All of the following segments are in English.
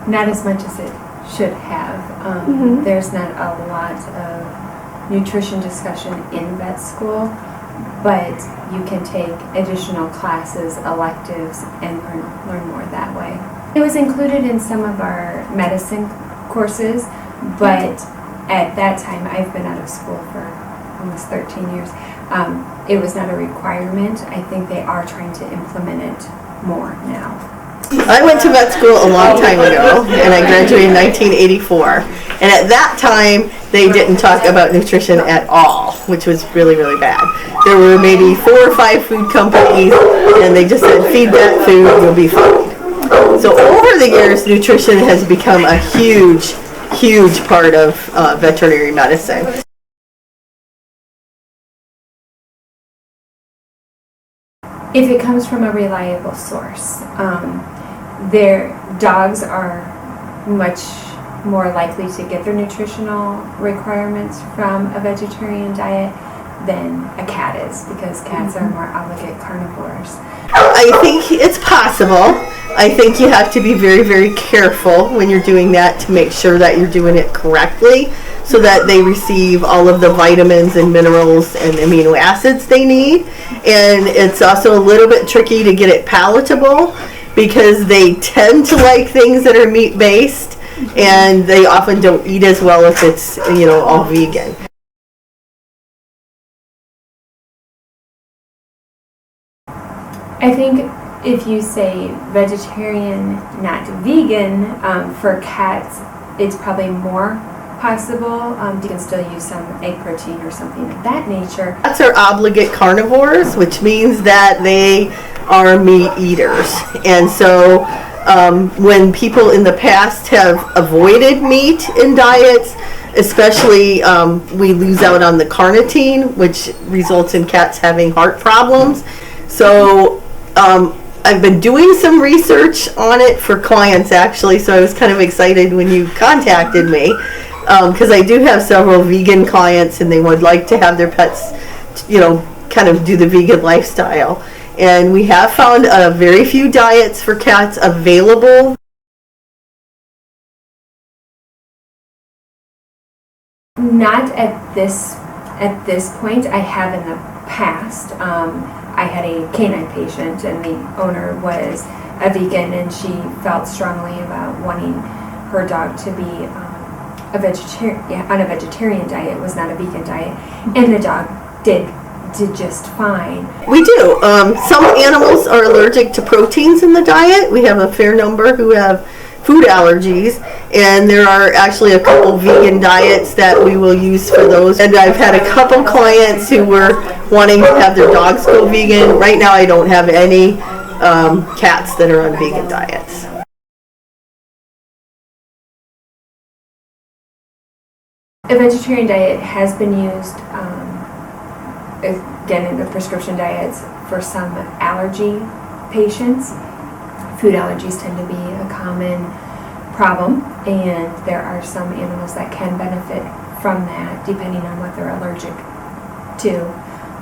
Not as much as it should have. There's not a lot of nutrition discussion in vet school, but you can take additional classes, electives, and learn more that way. It was included in some of our medicine courses, but at that time, I've been out of school for almost 13 years. It was not a requirement. I think they are trying to implement it more now. I went to vet school a long time ago, and I graduated in 1984. And at that time, they didn't talk about nutrition at all, which was really, really bad. There were maybe 4 or 5 food companies, and they just said, feed that food, you'll be fine. So over the years, nutrition has become a huge, huge part of veterinary medicine. If it comes from a reliable source, their dogs are much more likely to get their nutritional requirements from a vegetarian diet than a cat is, because cats are more obligate carnivores. I think it's possible. I think you have to be very, very careful when you're doing that to make sure that you're doing it correctly, so that they receive all of the vitamins and minerals and amino acids they need. And it's also a little bit tricky to get it palatable, because they tend to like things that are meat-based, and they often don't eat as well if it's, all vegan. I think if you say vegetarian, not vegan, for cats, it's probably more possible. You can still use some egg protein or something of that nature. Cats are obligate carnivores, which means that they are meat eaters. And so when people in the past have avoided meat in diets, especially we lose out on the carnitine, which results in cats having heart problems. So I've been doing some research on it for clients, actually, so I was kind of excited when you contacted me, because I do have several vegan clients, and they would like to have their pets, kind of do the vegan lifestyle. And we have found very few diets for cats available. Not at this point. I have in the past. I had a canine patient, and the owner was a vegan, and she felt strongly about wanting her dog to be on a vegetarian diet. It was not a vegan diet, and the dog did just fine. We do. Some animals are allergic to proteins in the diet. We have a fair number who have food allergies, and there are actually a couple vegan diets that we will use for those. And I've had a couple clients who were wanting to have their dogs go vegan. Right now I don't have any cats that are on vegan diets. A vegetarian diet has been used, again, in the prescription diets for some allergy patients. Food allergies tend to be a common problem, and there are some animals that can benefit from that depending on what they're allergic to.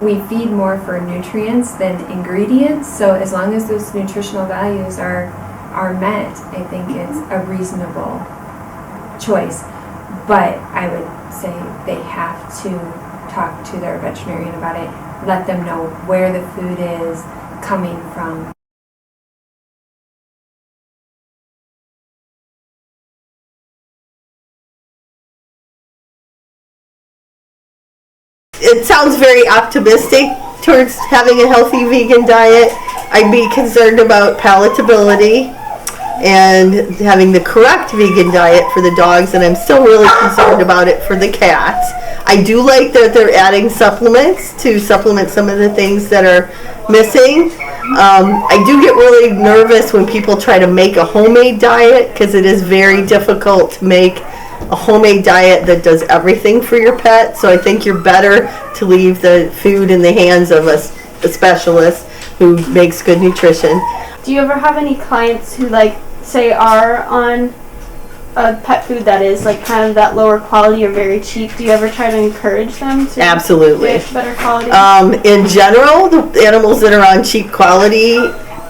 We feed more for nutrients than ingredients, so as long as those nutritional values are met, I think it's a reasonable choice. But I would say they have to talk to their veterinarian about it, let them know where the food is coming from. It sounds very optimistic towards having a healthy vegan diet. I'd be concerned about palatability and having the correct vegan diet for the dogs, and I'm still really concerned about it for the cats. I do like that they're adding supplements to supplement some of the things that are missing. I do get really nervous when people try to make a homemade diet, because it is very difficult to make a homemade diet that does everything for your pet. So I think you're better to leave the food in the hands of a specialist who makes good nutrition. Do you ever have any clients who, say, are on a pet food that is kind of that lower quality or very cheap? Do you ever try to encourage them to Absolutely. get better quality? In general, the animals that are on cheap quality,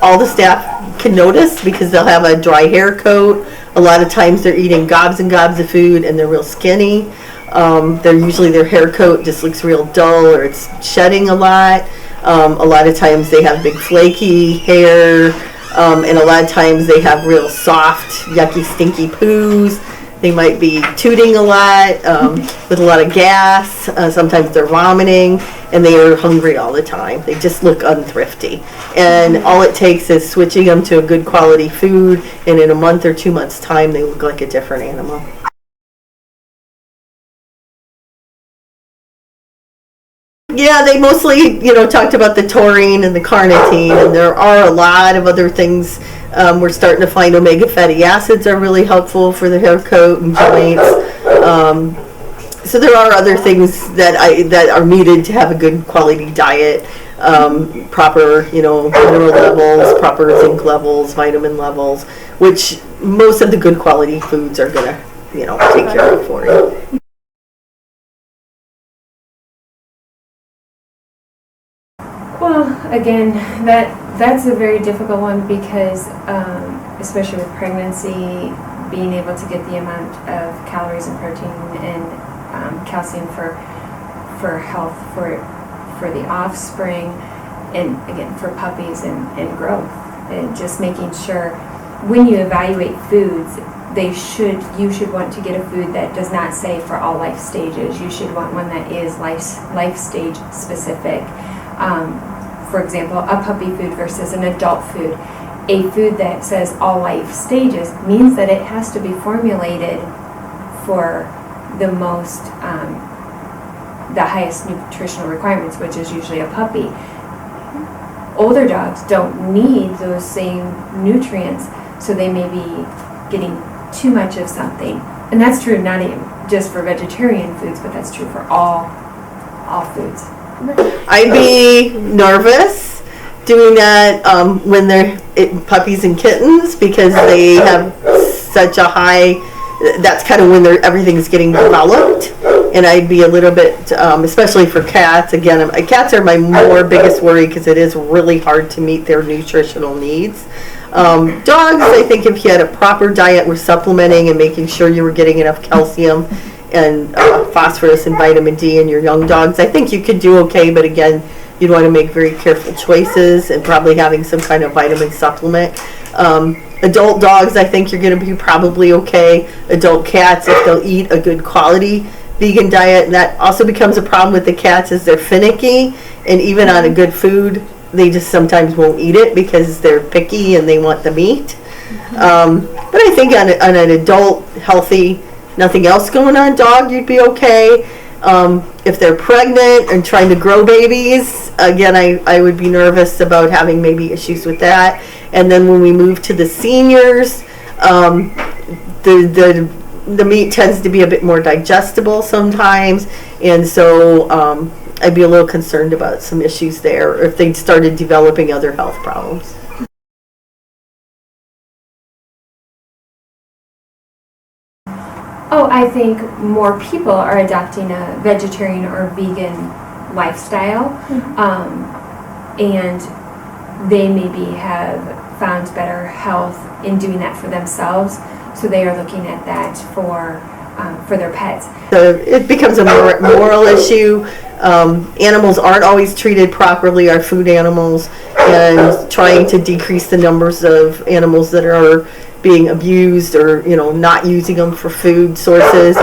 all the staff can notice because they'll have a dry hair coat. A lot of times they're eating gobs and gobs of food and they're real skinny. Their hair coat just looks real dull, or it's shedding a lot. A lot of times they have big flaky hair, and a lot of times they have real soft, yucky, stinky poos. They might be tooting a lot, with a lot of gas. Sometimes they're vomiting, and they are hungry all the time. They just look unthrifty. And all it takes is switching them to a good quality food, and in a month or 2 months' time, they look like a different animal. Yeah, they mostly, talked about the taurine and the carnitine, and there are a lot of other things. We're starting to find omega fatty acids are really helpful for the hair coat and joints. So there are other things that are needed to have a good quality diet, proper, mineral levels, proper zinc levels, vitamin levels, which most of the good quality foods are gonna, take care of for you. Well, again, that's a very difficult one because, especially with pregnancy, being able to get the amount of calories and protein and calcium for health for the offspring, and again for puppies and growth, and just making sure when you evaluate foods, you should want to get a food that does not say for all life stages. You should want one that is life stage specific. For example, a puppy food versus an adult food. A food that says all life stages means that it has to be formulated for the highest nutritional requirements, which is usually a puppy. Older dogs don't need those same nutrients, so they may be getting too much of something. And that's true not even just for vegetarian foods, but that's true for all foods. I'd be nervous doing that when they're puppies and kittens, because they have such a high, that's kind of when everything's getting developed, and I'd be a little bit, especially for cats. Again, cats are my biggest worry because it is really hard to meet their nutritional needs. Dogs, I think if you had a proper diet with supplementing and making sure you were getting enough calcium and phosphorus and vitamin D in your young dogs, I think you could do okay, but again, you'd want to make very careful choices and probably having some kind of vitamin supplement. Adult dogs, I think you're going to be probably okay. Adult cats, if they'll eat a good quality vegan diet, and that also becomes a problem with the cats, is they're finicky, and even on a good food, they just sometimes won't eat it because they're picky and they want the meat. But I think on an adult, healthy, nothing else going on dog, you'd be okay. If they're pregnant and trying to grow babies, again, I would be nervous about having maybe issues with that. And then when we move to the seniors, the meat tends to be a bit more digestible sometimes, and so I'd be a little concerned about some issues there if they started developing other health problems. Oh, I think more people are adopting a vegetarian or vegan lifestyle, and they maybe have found better health in doing that for themselves, so they are looking at that for their pets. So it becomes a moral issue. Animals aren't always treated properly, our food animals, and trying to decrease the numbers of animals that are being abused or not using them for food sources